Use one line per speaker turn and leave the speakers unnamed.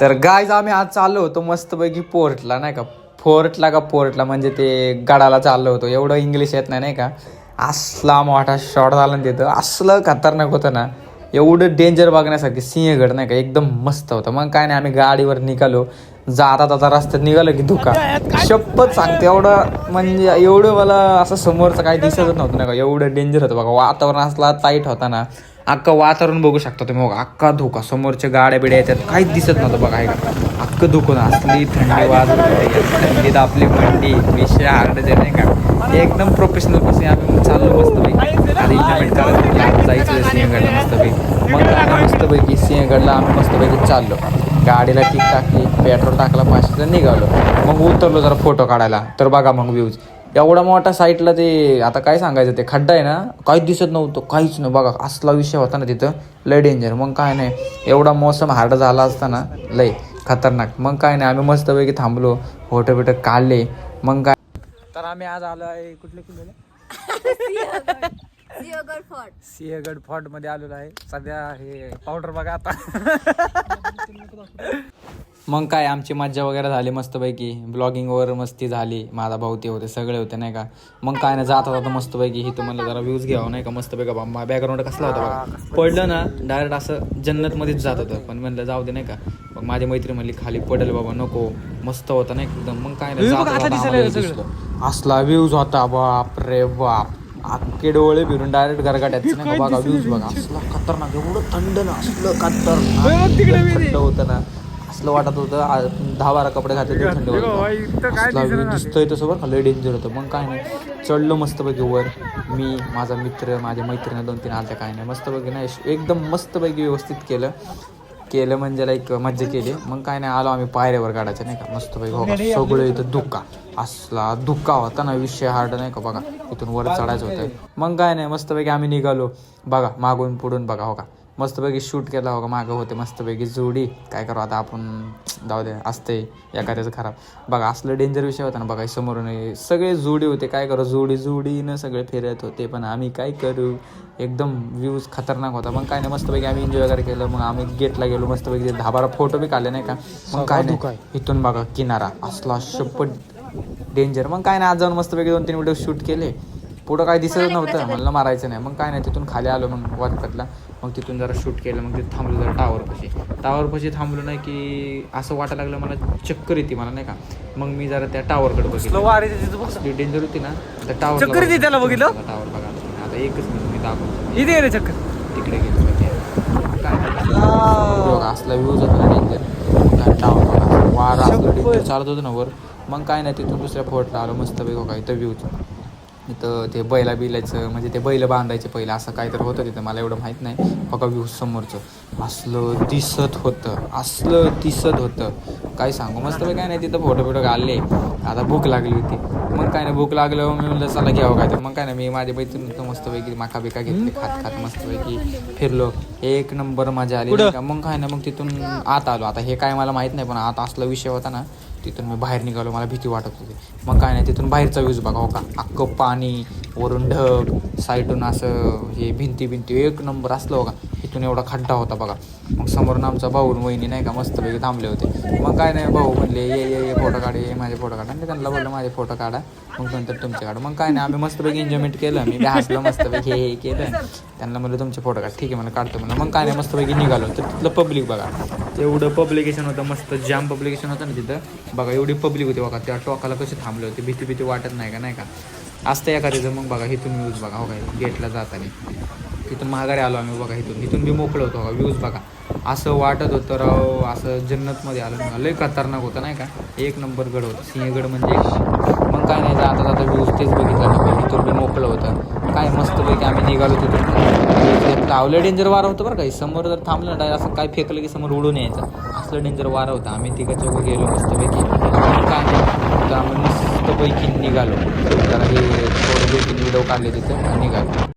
तर गाईज आम्ही आज चाललो होतो मस्तपैकी पोर्टला नाही का. पोर्टला म्हणजे ते गडाला चाललो होतो. एवढं इंग्लिश येत नाही का. असला मोठा शॉट झाला ना तिथं, असलं खतरनाक होतं ना. एवढं डेंजर बघण्यासाठी सिंहगड नाही का एकदम मस्त होतं. मग काय नाही आम्ही गाडीवर निघालो. जाता रस्त्यात निघालो की धुका शपथ सांगते एवढं म्हणजे एवढं मला असं समोरचं काही दिसतच नव्हतं नाही का. एवढं डेंजर होतं बघा. वातावरण असला टाईट होता ना. अख्खं वातावरण बघू शकता तुम्ही बघा. अख्खा धोका, समोरच्या गाड्या बिड्या याच्यात काहीच दिसत नव्हतं बघा. अख्खं धुकून असली थंडी वाजत होती. थंडीत आपली मंडी विषय हार्ड जे नाही का एकदम प्रोफेशनल पासून आम्ही चाललो मस्तपैकी. आधी एन्जॉयमेंट करायचं जायचं सिंहगडला मस्तपैकी. मग आम्ही मस्तपैकी सिंहगडला आम्ही मस्तपैकी चाललो. गाडीला किक टाकली, पेट्रोल टाकला 500 निघालो. मग उतरलो जरा फोटो काढायला. तर बघा मग व्ह्यूज एवढा मोठा साईडला ते आता काय सांगायचं, ते खड्डा आहे ना काहीच दिसत नव्हतं, काहीच नाही बघा. असला विषय होता ना तिथं, लय डेंजर. मग काय नाही एवढा मौसम हार्ड झाला असताना लय खतरनाक. मग काय नाही आम्ही मस्तपैकी थांबलो, फोटो बिटो काढले. मग काय तर आम्ही आज आलो आहे कुठले किल्ले सिंहगड फोर्ट मध्ये आलेलो आहे. सध्या हे पावडर बघा आता. मग काय आमची मज्जा वगैरे झाली मस्तपैकी. ब्लॉगिंग वगैरे मस्ती झाली. माझा भाऊ ते होते, सगळे होते नाही का. मग काय नाही जाता मस्तपैकी ही तुम्हाला जरा व्ह्यूज घ्यावं नाही का. मस्तपैकी बॅकग्राऊंड कसला होता बघा. पडलं ना डायरेक्ट असं जन्नत मध्येच जात होतं. पण म्हणलं जाऊ दे नाही का. मग माझी मैत्री म्हणली खाली पडेल बाबा नको, मस्त होता नाही एकदम. मग काय नाही असला व्ह्यूज होता बाप रे बाप. अख्खे डोळे फिरून डायरेक्ट गरगाट्यात नाही का बघा. व्ह्यूज बघा असला खतरनाक. एवढं थंड ना, असलं खतरनाक थंड होतं ना. असलं वाटत होतं 10-12 कपडे घातले ते थंड होतं. असला व्ह्यू दिसतोय तसं बरं लय डेंजर होतं. मग काय नाही चढलो मस्तपैकी वर. मी माझा मित्र माझ्या मैत्रिणी 2-3 आल्या. काय नाही मस्तपैकी नाही एकदम मस्तपैकी व्यवस्थित केलं म्हणजे लाईक मज्जा केली. मग काय नाही आलो आम्ही पायऱ्यावर गाडायच्या नाही का मस्तपैकी. हो सगळं इथं धुका, असला धुका होता ना विषय हार्ड नाही का बघा. इथून वर चढायचं होतं. मग काय नाही मस्तपैकी आम्ही निघालो बघा. मागून पुढून बघा हो का मस्तपैकी शूट केला हो का. मागं होते मस्तपैकी जोडी. काय करू आता आपण, जाऊ दे असते एखाद्याचं खराब बघा. असलं डेंजर विषय होता ना बघा. समोरून सगळे जोडी होते. काय करू जोडीनं सगळे फिरत होते. पण आम्ही काय करू एकदम व्ह्यूज खतरनाक होता. मग काय नाही मस्तपैकी आम्ही एन्जॉय वगैरे केलं. मग आम्ही गेटला गेलो मस्तपैकी 10-12 फोटो बी काढले नाही का. मग काय नाही इथून बघा किनारा असला शपथ डेंजर. मग काय नाही आज जाऊन मस्तपैकी 2-3 व्हिडिओ शूट केले. पुढं काय दिसत नव्हतं, म्हणलं मारायचं नाही. मग काय नाही तिथून खाली आलो मग वाजपतला. मग तिथून जरा शूट केलं. मग तिथं थांबलो जरा टावरपाशी थांबलो नाही की असं वाटायला लागलं मला चक्कर येते मला नाही का. मग मी जरा त्या टावरकडे बघितलं. डेंजर होती ना त्या टावर बघितलं. टावर बघा आता एकच मिनिट मी दाखवतो चक्कर तिकडे गेलो. काय असला व्ह्यूज होता ना डेंजर. टावर बघा वारा असलं डेंजर चालत होतं ना वर. मग काय नाही तिथून दुसऱ्या फोर्टला आलो मस्तपैकी बघा. इथं व्ह्यूज इथं ते बिलायचं म्हणजे ते बैल बांधायचे पहिलं असं काहीतरी होतं तिथं, मला एवढं माहीत नाही. बघा व्ह्यूज समोरचं असलं दिसत होतं काय सांगू. मस्त काय नाही तिथं फोटो काढले. आता भूक लागली होती. मग काय नाही भूक लागल्यावर मी म्हणलं चला घ्यावं काय. तर मग काय नाही मी माझ्या मैत्रिणी मस्तपैकी माका बिका घेतली. खात मस्तपैकी फिरलो. एक नंबर मजा आली. मग काय नाही मग तिथून आत आलो. आता हे काय मला माहीत नाही पण आता असला विषय होता ना. तिथून मी बाहेर निघालो. मला भीती वाटत होती. मग काय नाही तिथून बाहेरचा व्ह्यूज बघा हो का. अख्खं पाणी, वरून ढग, साईडून असं हे भिंती एक नंबर असलं बघा. इथून एवढा खड्डा होता बघा. मग समोरून आमचा भाऊ वहिनी नाही का मस्तपैकी थांबले होते. मग काय नाही भाऊ म्हणले ये फोटो काढ, ये माझे फोटो काढा. आणि त्यांना बोललं माझे फोटो काढा मग नंतर तुमचे काढा. मग काय नाही आम्ही मस्तपैकी एन्जॉयमेंट केलं. मी हसलं मस्तपैकी हे केलं. त्यांना म्हणलं तुमचे फोटो काढ. ठीक आहे मला काढतो म्हणलं. मग काय नाही मस्तपैकी निघालो. तर तिथलं पब्लिक बघा तेवढं पब्लिकेशन होतं मस्त जाम पब्लिकेशन होतं ना तिथं बघा. एवढी पब्लिक होती बघा. त्या टोकाला कसे थांबले होते. भीती वाटत नाही का नाही का असतं एखाद्याचं. मग बघा इथून व्ह्यूज बघा हो काय गेटला जाताना. तिथून माघारी आलो आम्ही बघा. इथून बी मोकळं होतं बघा. व्ह्यूज बघा असं वाटत होतं राव असं जन्नतमध्ये आलं. लय खतरनाक होतं नाही का. एक नंबर गड होतं सिंहगड म्हणजे एक नंबर. मग काय नाही जाता व्ह्यूज तेच बघितलं. इथून बी मोकळं होतं काय मस्तपैकी आम्ही निघालो. तिथून लावलं डेंजर वारा होतं बरं काही. समोर जर थांबलं ना असं काय फेकलं की समोर उडून यायचं असलं डेंजर वारा होता. आम्ही तिघं चौघं गेलो मस्तपैकी. काय नाही तर आम्ही मस्तपैकी निघालो. जरा हे थोडं 2-3 व्हिडिओ काढले तिथं निघालो.